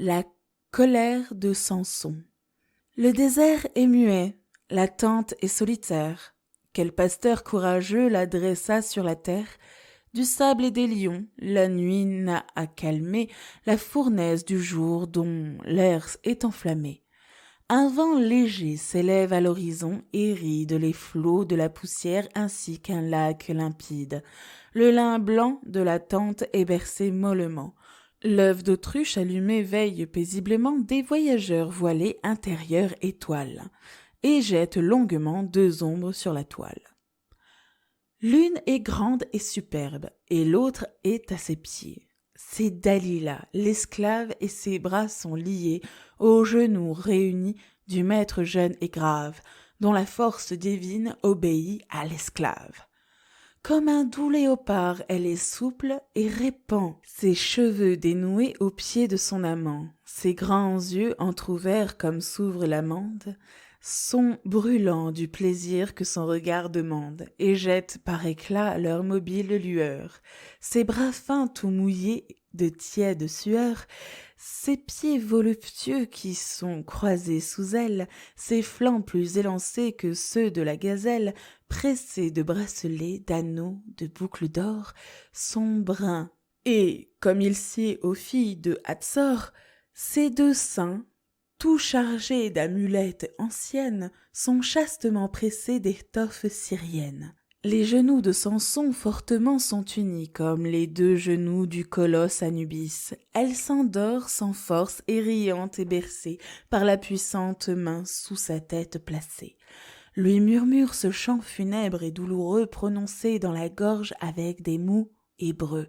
La colère de Samson. Le désert est muet, la tente est solitaire. Quel pasteur courageux la dressa sur la terre? Du sable et des lions, la nuit n'a à calmer la fournaise du jour dont l'air est enflammé. Un vent léger s'élève à l'horizon et ride les flots de la poussière ainsi qu'un lac limpide. Le lin blanc de la tente est bercé mollement. L'œuf d'autruche allumé veille paisiblement, des voyageurs voilés intérieurs étoilent, et jettent longuement 2 ombres sur la toile. L'une est grande et superbe, et l'autre est à ses pieds. C'est Dalila, l'esclave, et ses bras sont liés aux genoux réunis du maître jeune et grave, dont la force divine obéit à l'esclave. Comme un doux léopard, elle est souple et répand ses cheveux dénoués aux pieds de son amant. Ses grands yeux entr'ouverts comme s'ouvre l'amande sont brûlants du plaisir que son regard demande et jettent par éclats leur mobile lueur. Ses bras fins tout mouillés de tiède sueur, ses pieds voluptueux qui sont croisés sous elle, ses flancs plus élancés que ceux de la gazelle, pressés de bracelets, d'anneaux, de boucles d'or, sont bruns. Et, comme il sied aux filles de Hatsor, ses 2 seins, tout chargés d'amulettes anciennes, sont chastement pressés d'étoffes syriennes. Les genoux de Samson fortement sont unis comme les 2 genoux du colosse Anubis. Elle s'endort sans force et riante et bercée par la puissante main sous sa tête placée. Lui murmure ce chant funèbre et douloureux prononcé dans la gorge avec des mots hébreux.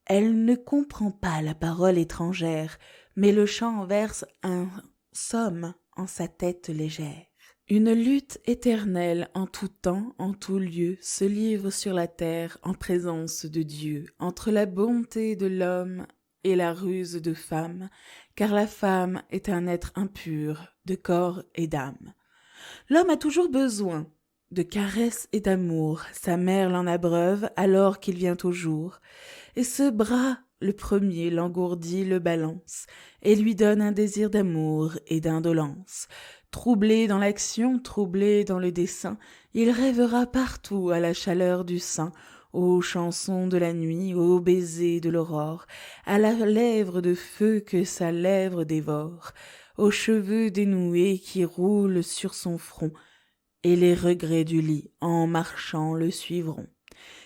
Elle ne comprend pas la parole étrangère, mais le chant verse un somme en sa tête légère. Une lutte éternelle en tout temps, en tout lieu, se livre sur la terre en présence de Dieu, entre la bonté de l'homme et la ruse de femme, car la femme est un être impur de corps et d'âme. L'homme a toujours besoin de caresses et d'amour, sa mère l'en abreuve alors qu'il vient au jour, et ce bras, le premier, l'engourdit, le balance, et lui donne un désir d'amour et d'indolence. Troublé dans l'action, troublé dans le dessein, il rêvera partout à la chaleur du sein, aux chansons de la nuit, aux baisers de l'aurore, à la lèvre de feu que sa lèvre dévore, aux cheveux dénoués qui roulent sur son front, et les regrets du lit, en marchant, le suivront.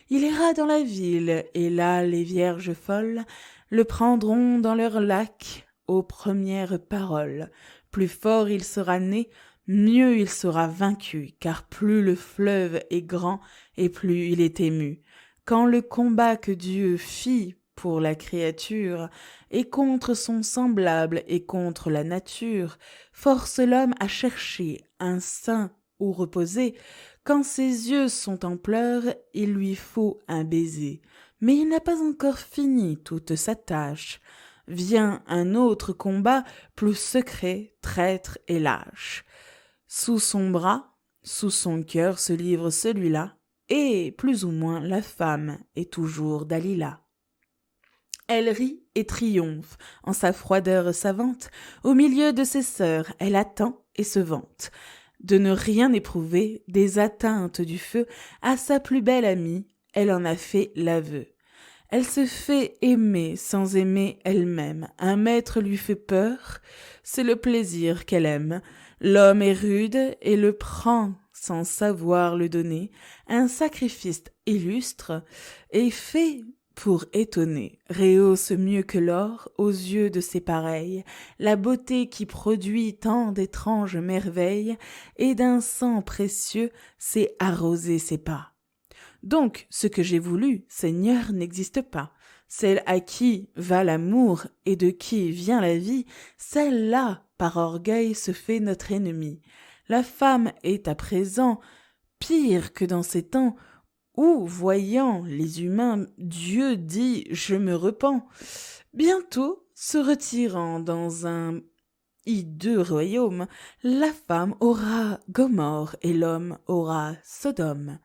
Il ira dans la ville, et là les vierges folles le prendront dans leur lac aux premières paroles. Plus fort il sera né, mieux il sera vaincu, car plus le fleuve est grand et plus il est ému. Quand le combat que Dieu fit pour la créature, et contre son semblable et contre la nature, force l'homme à chercher un sein où reposer. Quand ses yeux sont en pleurs, il lui faut un baiser. Mais il n'a pas encore fini toute sa tâche. Vient un autre combat, plus secret, traître et lâche. Sous son bras, sous son cœur se livre celui-là, et, plus ou moins, la femme est toujours Dalila. Elle rit et triomphe en sa froideur savante. Au milieu de ses sœurs, elle attend et se vante de ne rien éprouver des atteintes du feu. À sa plus belle amie, elle en a fait l'aveu. Elle se fait aimer sans aimer elle-même. Un maître lui fait peur, c'est le plaisir qu'elle aime. L'homme est rude et le prend sans savoir le donner. Un sacrifice illustre est fait pour étonner, rehausse mieux que l'or aux yeux de ses pareils la beauté qui produit tant d'étranges merveilles, et d'un sang précieux sait arroser ses pas. Donc, ce que j'ai voulu, Seigneur, n'existe pas. Celle à qui va l'amour et de qui vient la vie, celle-là, par orgueil, se fait notre ennemie. La femme est à présent pire que dans ces temps où, voyant les humains, Dieu dit « Je me repens ». Bientôt, se retirant dans un hideux royaume, la femme aura Gomorrhe et l'homme aura Sodome.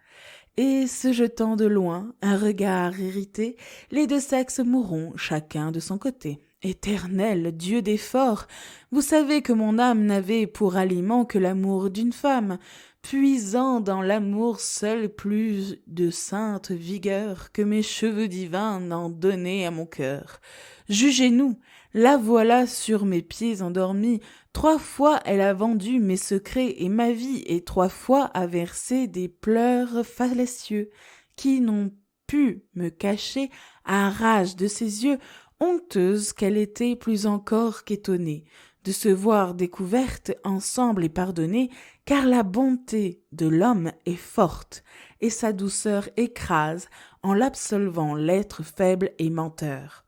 Et se jetant de loin, un regard irrité, les 2 sexes mourront chacun de son côté. Éternel Dieu des forts, vous savez que mon âme n'avait pour aliment que l'amour d'une femme, puisant dans l'amour seul plus de sainte vigueur que mes cheveux divins n'en donnaient à mon cœur. Jugez-nous, la voilà sur mes pieds endormie, 3 fois elle a vendu mes secrets et ma vie, et 3 fois a versé des pleurs fallacieux, qui n'ont pu me cacher à rage de ses yeux, honteuse qu'elle était plus encore qu'étonnée de se voir découverte ensemble et pardonnée, car la bonté de l'homme est forte, et sa douceur écrase en l'absolvant l'être faible et menteur.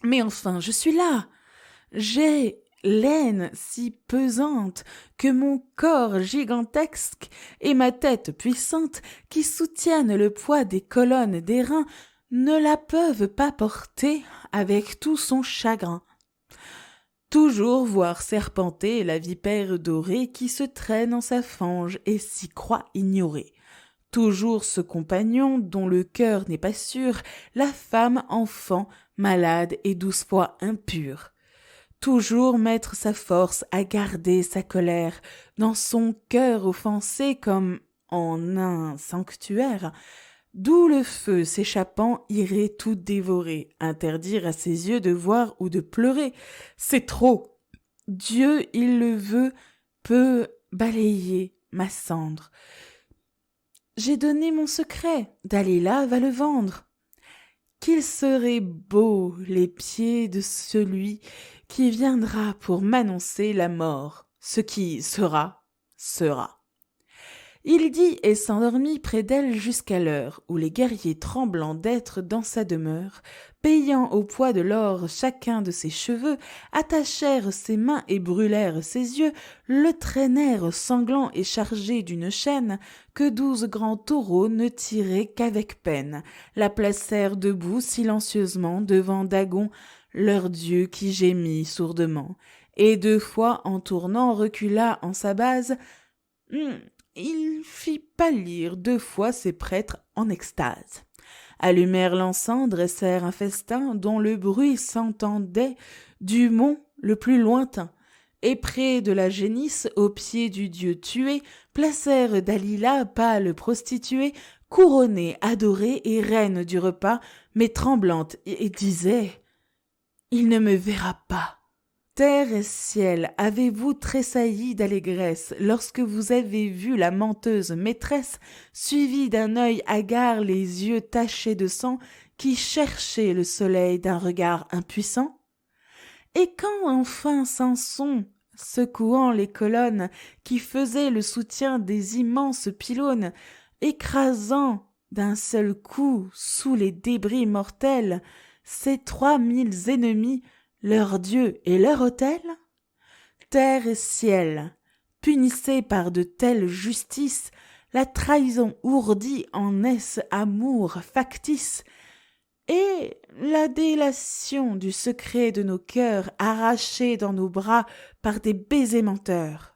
Mais enfin, je suis là, j'ai l'aine si pesante que mon corps gigantesque et ma tête puissante, qui soutiennent le poids des colonnes d'airain, ne la peuvent pas porter avec tout son chagrin. Toujours voir serpenter la vipère dorée qui se traîne en sa fange et s'y croit ignorée. Toujours ce compagnon dont le cœur n'est pas sûr, la femme enfant, malade et 12 fois impure. Toujours mettre sa force à garder sa colère dans son cœur offensé comme en un sanctuaire, d'où le feu s'échappant irait tout dévorer, interdire à ses yeux de voir ou de pleurer. C'est trop. Dieu, il le veut, peut balayer ma cendre. J'ai donné mon secret, Dalila va le vendre. Qu'ils seraient beaux les pieds de celui qui viendra pour m'annoncer la mort. Ce qui sera, sera. Il dit et s'endormit près d'elle jusqu'à l'heure où les guerriers tremblants d'être dans sa demeure, payant au poids de l'or chacun de ses cheveux, attachèrent ses mains et brûlèrent ses yeux, le traînèrent sanglant et chargé d'une chaîne que 12 grands taureaux ne tiraient qu'avec peine, la placèrent debout silencieusement devant Dagon, leur dieu qui gémit sourdement, et 2 fois en tournant recula en sa base. Il fit pâlir 2 fois ses prêtres en extase. Allumèrent l'encens, dressèrent un festin dont le bruit s'entendait du mont le plus lointain. Et près de la génisse, au pied du dieu tué, placèrent Dalila, pâle prostituée, couronnée, adorée et reine du repas, mais tremblante, et disait « Il ne me verra pas ». Terre et ciel, avez-vous tressailli d'allégresse lorsque vous avez vu la menteuse maîtresse, suivie d'un œil hagard, les yeux tachés de sang, qui cherchait le soleil d'un regard impuissant? Et quand enfin Samson, secouant les colonnes qui faisaient le soutien des immenses pylônes, écrasant d'un seul coup sous les débris mortels ces 3000 ennemis, leur Dieu et leur autel? Terre et ciel, punissez par de telles justices la trahison ourdie en est-ce amour factice, et la délation du secret de nos cœurs arraché dans nos bras par des baisers menteurs.